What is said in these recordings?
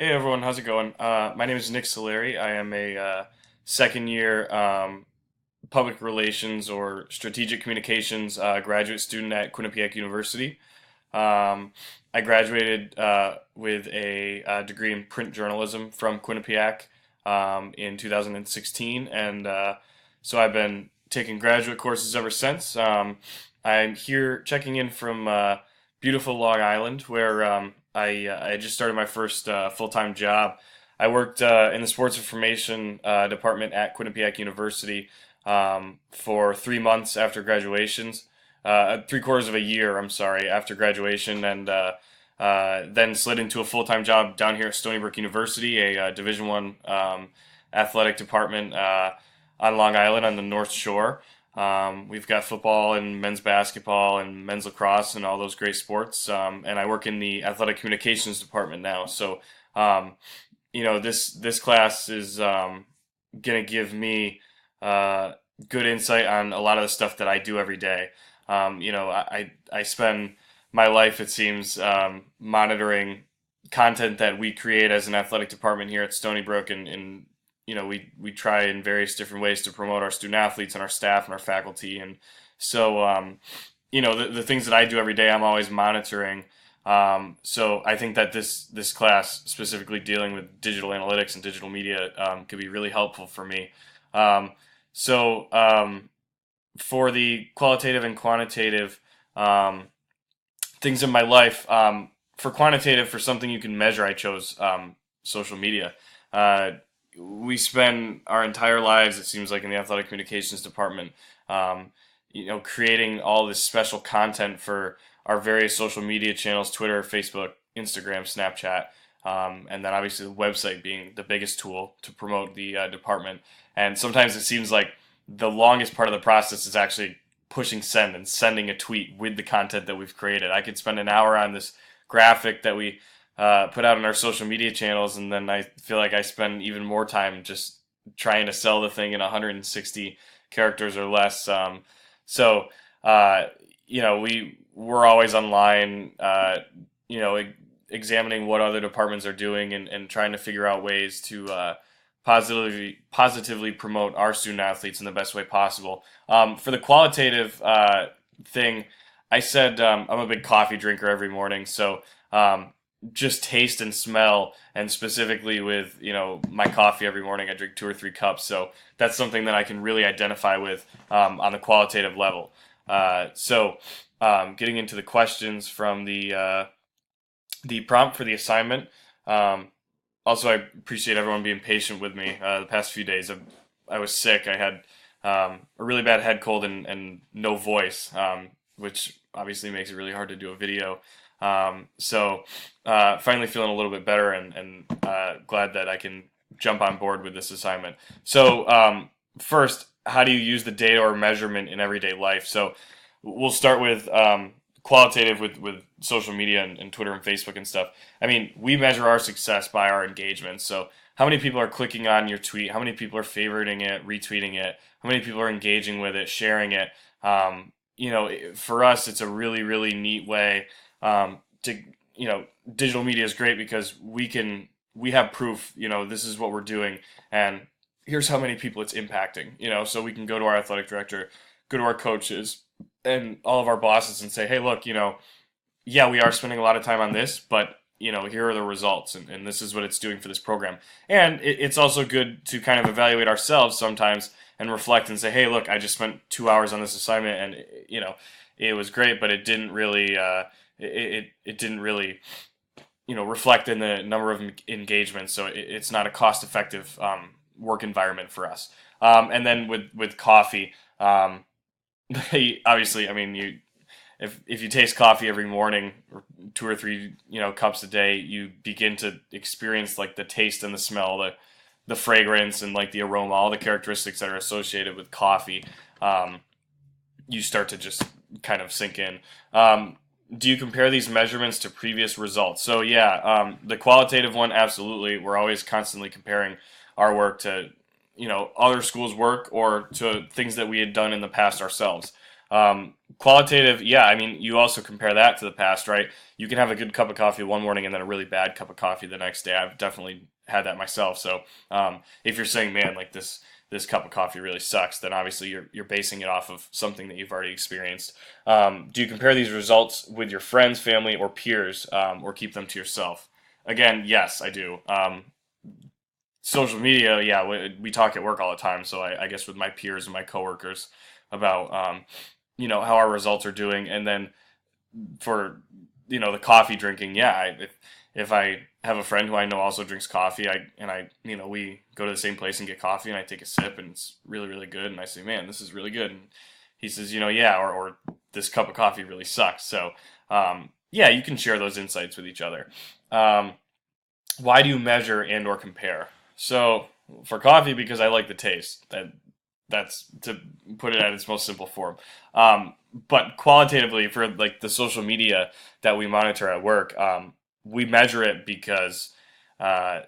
Hey everyone, how's it going? My name is Nick Solari. I am a second year public relations or strategic communications graduate student at Quinnipiac University. Um, I graduated with a, degree in print journalism from Quinnipiac in 2016, and so I've been taking graduate courses ever since. I'm here checking in from beautiful Long Island, where I just started my first full-time job. I worked in the sports information department at Quinnipiac University for 3 months after graduations, 3 quarters of a year, I'm sorry, after graduation, and then slid into a full-time job down here at Stony Brook University, a Division One athletic department on Long Island on the North Shore. We've got football and men's basketball and men's lacrosse and all those great sports. And I work in the athletic communications department now. So, um, this class is gonna give me uh, good insight on a lot of the stuff that I do every day. I spend my life, it seems, monitoring content that we create as an athletic department here at Stony Brook, and we try in various different ways to promote our student athletes and our staff and our faculty, and so the things that I do every day, I'm always monitoring. So I think that this class, specifically dealing with digital analytics and digital media, could be really helpful for me. Um, so for the qualitative and quantitative um, things in my life, for quantitative, for something you can measure, I chose social media. Uh, we spend our entire lives, it seems like, in the athletic communications department, um, creating all this special content for our various social media channels: Twitter, Facebook, Instagram, Snapchat, and then obviously the website being the biggest tool to promote the department. And sometimes it seems like the longest part of the process is actually pushing send and sending a tweet with the content that we've created. I could spend an hour on this graphic that we put out on our social media channels, and then I feel like I spend even more time just trying to sell the thing in 160 characters or less. So uh, we're always online, examining what other departments are doing, and trying to figure out ways to positively promote our student athletes in the best way possible. For the qualitative thing, I said I'm a big coffee drinker every morning, so um, just taste and smell, and specifically with my coffee every morning, I drink 2 or 3 cups. So that's something that I can really identify with on the qualitative level. Getting into the questions from the prompt for the assignment. Um, Also, I appreciate everyone being patient with me. The past few days, I was sick. I had a really bad head cold and no voice, which obviously makes it really hard to do a video. Finally feeling a little bit better, and glad that I can jump on board with this assignment. First, how do you use the data or measurement in everyday life? So we'll start with qualitative with social media and Twitter and Facebook and stuff. I mean, we measure our success by our engagement. So how many people are clicking on your tweet? How many people are favoriting it, retweeting it? How many people are engaging with it, sharing it? For us, it's a really, really neat way to, digital media is great because we have proof, this is what we're doing, and here's how many people it's impacting, so we can go to our athletic director, go to our coaches, and all of our bosses and say, hey, look, yeah, we are spending a lot of time on this, but here are the results, and this is what it's doing for this program. And it's also good to kind of evaluate ourselves sometimes and reflect and say, hey, look, I just spent 2 hours on this assignment, and it was great, but it didn't really it didn't really reflect in the number of engagements. So it's not a cost effective work environment for us. And then with coffee. Obviously, I mean, if you taste coffee every morning, or 2 or 3 cups a day, you begin to experience like the taste and the smell, the fragrance, and like the aroma, all the characteristics that are associated with coffee. Um, you start to just kind of sink in. Do you compare these measurements to previous results? So yeah, the qualitative one, absolutely. We're always constantly comparing our work to other schools' work or to things that we had done in the past ourselves. Qualitative, yeah. I mean, you also compare that to the past, right? You can have a good cup of coffee one morning and then a really bad cup of coffee the next day. I've definitely had that myself. So, if you're saying, man, like this cup of coffee really sucks, then obviously you're basing it off of something that you've already experienced. Do you compare these results with your friends, family, or peers, or keep them to yourself? Again, yes, I do. Social media, yeah, we talk at work all the time. So I guess with my peers and my coworkers about how our results are doing, and then for the coffee drinking, yeah, if I have a friend who I know also drinks coffee, we go to the same place and get coffee, and I take a sip, and it's really really good, and I say, man, this is really good, and he says, yeah, or this cup of coffee really sucks. So yeah, you can share those insights with each other. Um, why do you measure and or compare? So for coffee, because I like the taste. That's to put it at its most simple form. But qualitatively, for like the social media that we monitor at work, we measure it because uh,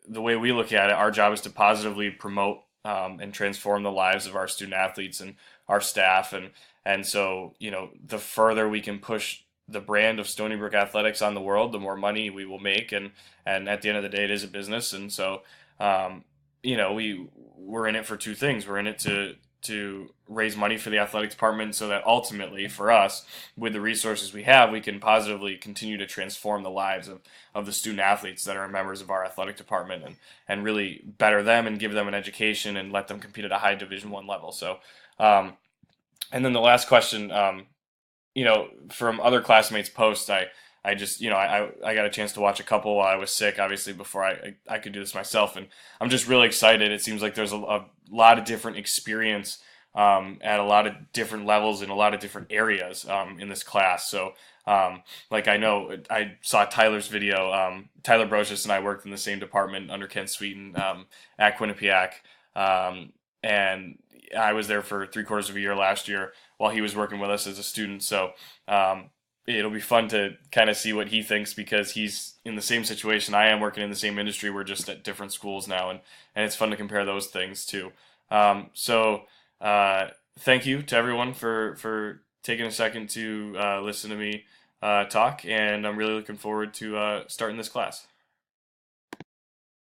the way we look at it, our job is to positively promote and transform the lives of our student athletes and our staff, and so the further we can push the brand of Stony Brook Athletics on the world, the more money we will make, and at the end of the day, it is a business, and so um, we're in it for two things. We're in it to raise money for the athletic department so that ultimately for us, with the resources we have, we can positively continue to transform the lives of the student athletes that are members of our athletic department, and really better them and give them an education and let them compete at a high Division 1 level. So um, and then the last question, from other classmates' posts, I just, I got a chance to watch a couple while I was sick, obviously, before I could do this myself. And I'm just really excited. It seems like there's a lot of different experience at a lot of different levels in a lot of different areas in this class. So, like I know, I saw Tyler's video. Tyler Brocious and I worked in the same department under Ken Sweeten at Quinnipiac. And I was there for 3/4 of a year last year while he was working with us as a student. So it'll be fun to kind of see what he thinks because he's in the same situation I am, working in the same industry. We're just at different schools now, and it's fun to compare those things too. So thank you to everyone for taking a second to listen to me talk, and I'm really looking forward to starting this class.